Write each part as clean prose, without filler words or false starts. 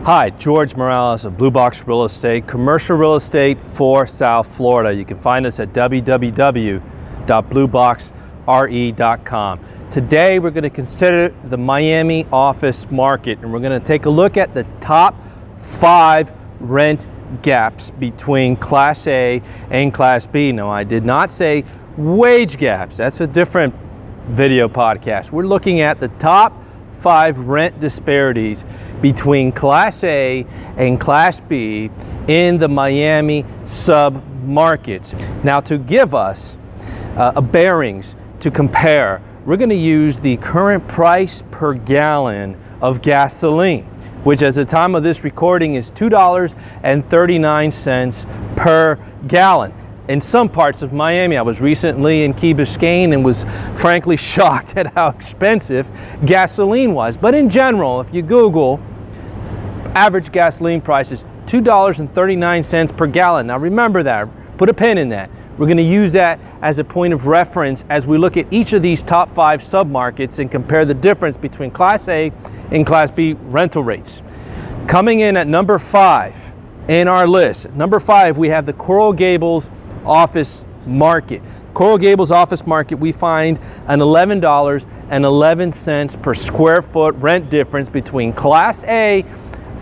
Hi, George Morales of Blue Box Real Estate, commercial real estate for South Florida. You can find us at www.blueboxre.com. Today we're going to consider the Miami office market, and we're going to take a look at the top 5 rent gaps between Class A and Class B. Now, I did not say wage gaps. That's a different video podcast. We're looking at the top 5 rent disparities between Class A and Class B in the Miami sub-markets. Now, to give us a bearings to compare, we're going to use the current price per gallon of gasoline, which as the time of this recording is $2.39 per gallon. In some parts of Miami, I was recently in Key Biscayne and was frankly shocked at how expensive gasoline was. But in general, if you Google average gasoline prices, $2.39 per gallon. Now remember that, put a pin in that. We're going to use that as a point of reference as we look at each of these top 5 submarkets and compare the difference between Class A and Class B rental rates. Coming in at number 5 in our list, number 5, we have the Coral Gables office market. Coral Gables office market, we find an $11.11 per square foot rent difference between Class A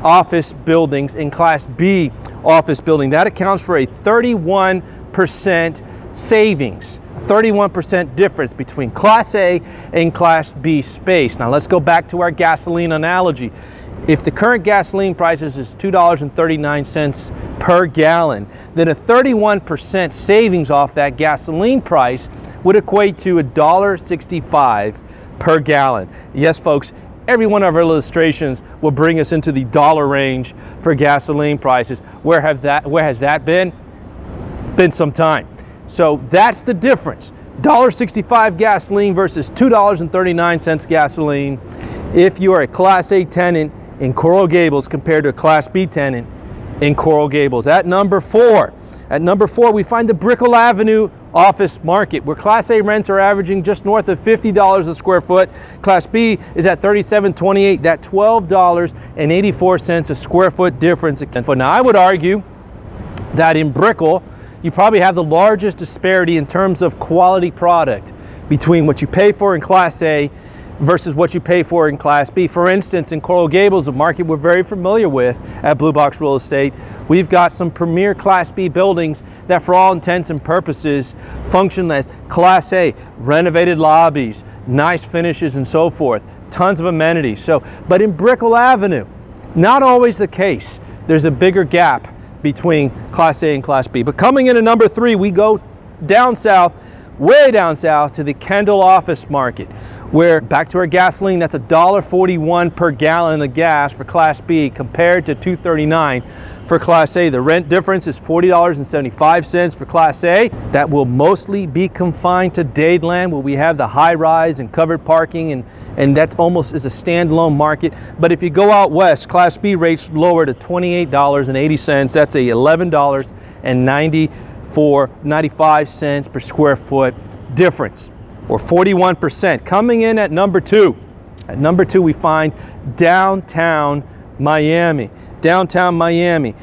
office buildings and Class B office building. That accounts for a 31% savings, a 31% difference between Class A and Class B space. Now let's go back to our gasoline analogy. If the current gasoline prices is $2.39 per gallon, then a 31% savings off that gasoline price would equate to $1.65 per gallon. Yes, folks, every one of our illustrations will bring us into the dollar range for gasoline prices. Where has that been? It's been some time. So that's the difference. $1.65 gasoline versus $2.39 gasoline if you are a Class A tenant in Coral Gables compared to a Class B tenant in Coral Gables. At number 4, we find the Brickell Avenue office market, where Class A rents are averaging just north of $50 a square foot. Class B is at $37.28, that $12.84 a square foot difference. Now, I would argue that in Brickell, you probably have the largest disparity in terms of quality product between what you pay for in Class A versus what you pay for in Class B. For instance, in Coral Gables, a market we're very familiar with at Blue Box Real Estate, we've got some premier Class B buildings that for all intents and purposes function as Class A, renovated lobbies, nice finishes and so forth, tons of amenities. But in Brickell Avenue, not always the case. There's a bigger gap between Class A and Class B. But coming in at number 3, we go down south, way down south to the Kendall office market, where back to our gasoline, that's $1.41 per gallon of gas for Class B compared to $2.39 for Class A. The rent difference is $40.75 for Class A. That will mostly be confined to Dadeland, where we have the high rise and covered parking, and that almost is a standalone market. But if you go out west, Class B rates lower to $28.80. That's a $11.95 per square foot difference, or 41%. Coming in at number 2. At number 2, we find downtown Miami. Downtown Miami,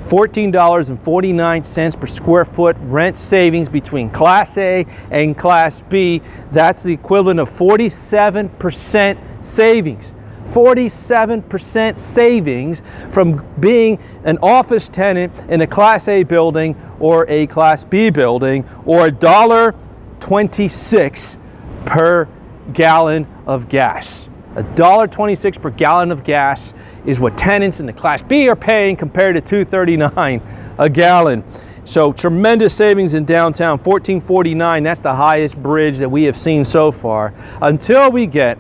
$14.49 per square foot rent savings between Class A and Class B. That's the equivalent of 47% savings. 47% savings from being an office tenant in a Class A building or a Class B building, or $1.26 per gallon of gas. $1.26 per gallon of gas is what tenants in the Class B are paying compared to $2.39 a gallon. So tremendous savings in downtown, $14.49. That's the highest bridge that we have seen so far, until we get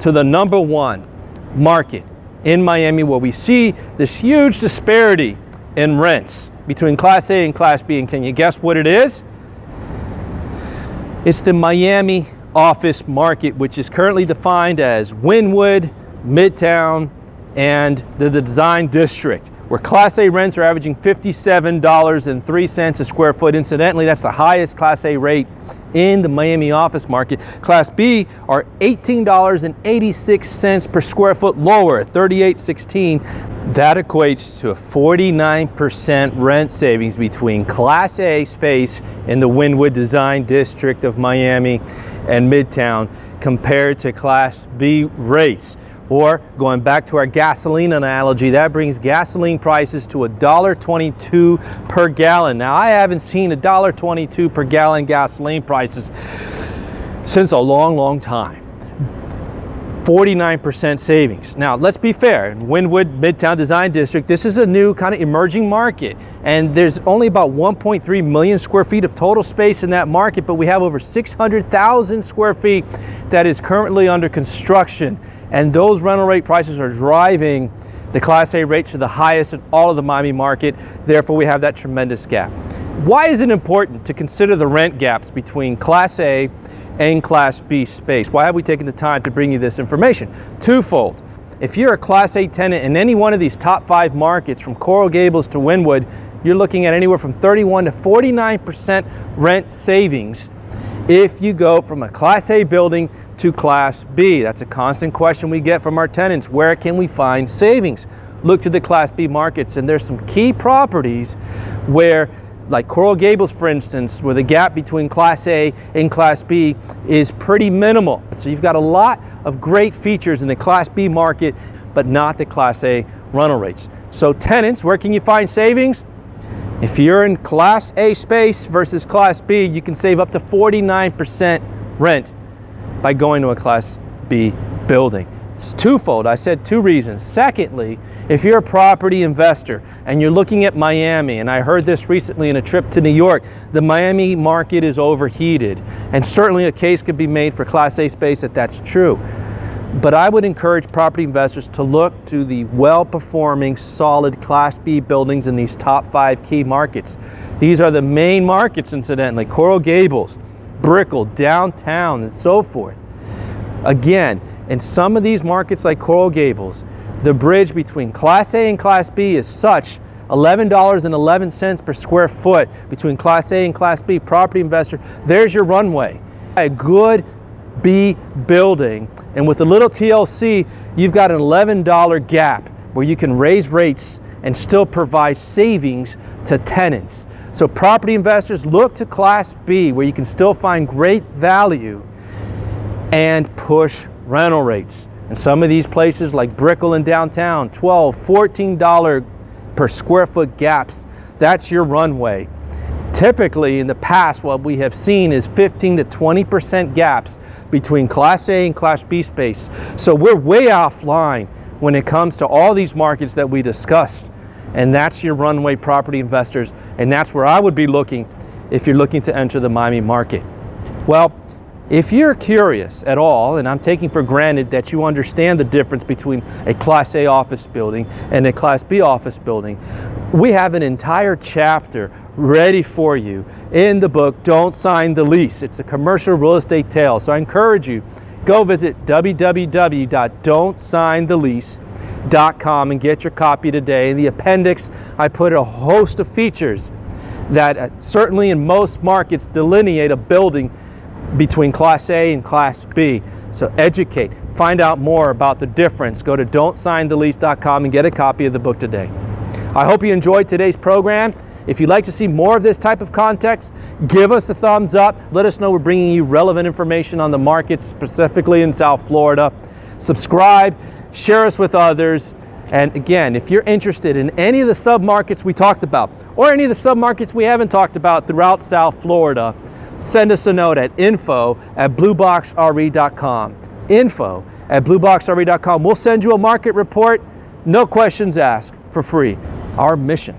to the number 1 market in Miami, where we see this huge disparity in rents between Class A and Class B. And can you guess what it is? It's the Miami office market, which is currently defined as Wynwood, Midtown, and the design district, where Class A rents are averaging $57.03 a square foot. Incidentally, that's the highest Class A rate in the Miami office market. Class B are $18.86 per square foot lower at $38.16. That equates to a 49% rent savings between Class A space in the Wynwood Design District of Miami and Midtown compared to Class B rates. Or going back to our gasoline analogy, that brings gasoline prices to $1.22 per gallon. Now, I haven't seen $1.22 per gallon gasoline prices since a long, long time. 49% savings. Now, let's be fair. In Wynwood Midtown Design District, this is a new kind of emerging market, and there's only about 1.3 million square feet of total space in that market, but we have over 600,000 square feet that is currently under construction, and those rental rate prices are driving the Class A rates to the highest in all of the Miami market. Therefore, we have that tremendous gap. Why is it important to consider the rent gaps between Class A and Class B space? Why have we taken the time to bring you this information? Twofold. If you're a Class A tenant in any one of these top 5 markets, from Coral Gables to Wynwood, you're looking at anywhere from 31 to 49% rent savings if you go from a Class A building to Class B. That's a constant question we get from our tenants. Where can we find savings? Look to the Class B markets, and there's some key properties where, like Coral Gables, for instance, where the gap between Class A and Class B is pretty minimal. So you've got a lot of great features in the Class B market, but not the Class A rental rates. So tenants, where can you find savings? If you're in Class A space versus Class B, you can save up to 49% rent by going to a Class B building. It's twofold. I said 2 reasons. Secondly, if you're a property investor and you're looking at Miami, and I heard this recently in a trip to New York, the Miami market is overheated, and certainly a case could be made for Class A space that that's true. But I would encourage property investors to look to the well-performing, solid Class B buildings in these top 5 key markets. These are the main markets, incidentally: Coral Gables, Brickell, downtown, and so forth. Again, in some of these markets like Coral Gables, the bridge between Class A and Class B is such $11.11 per square foot between Class A and Class B. Property investor, there's your runway. A good B building, and with a little TLC, you've got an $11 gap where you can raise rates and still provide savings to tenants. So property investors, look to Class B, where you can still find great value and push rental rates. And some of these places like Brickell and downtown, $12, $14 per square foot gaps. That's your runway. Typically in the past, what we have seen is 15 to 20% gaps between Class A and Class B space. So we're way offline when it comes to all these markets that we discussed. And that's your runway, property investors. And that's where I would be looking if you're looking to enter the Miami market. Well, if you're curious at all, and I'm taking for granted that you understand the difference between a Class A office building and a Class B office building, we have an entire chapter ready for you in the book, Don't Sign the Lease. It's a commercial real estate tale. So I encourage you, go visit www.don'tsignthelease.com and get your copy today. In the appendix, I put a host of features that certainly in most markets delineate a building between Class A and Class B. So educate, find out more about the difference. Go to don'tsignthelease.com and get a copy of the book today. I hope you enjoyed today's program. If you'd like to see more of this type of context, give us a thumbs up. Let us know we're bringing you relevant information on the markets, specifically in South Florida. Subscribe, share us with others. And again, if you're interested in any of the submarkets we talked about, or any of the submarkets we haven't talked about throughout South Florida, send us a note at info@blueboxre.com. Info@blueboxre.com. We'll send you a market report, no questions asked, for free. Our mission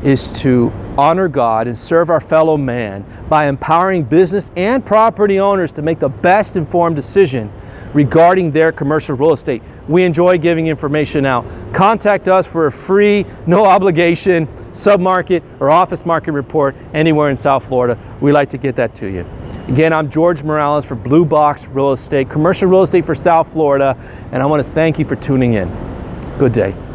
is to honor God and serve our fellow man by empowering business and property owners to make the best informed decision regarding their commercial real estate. We enjoy giving information out. Contact us for a free, no obligation submarket or office market report anywhere in South Florida. We'd like to get that to you. Again, I'm George Morales for Blue Box Real Estate, commercial real estate for South Florida, and I want to thank you for tuning in. Good day.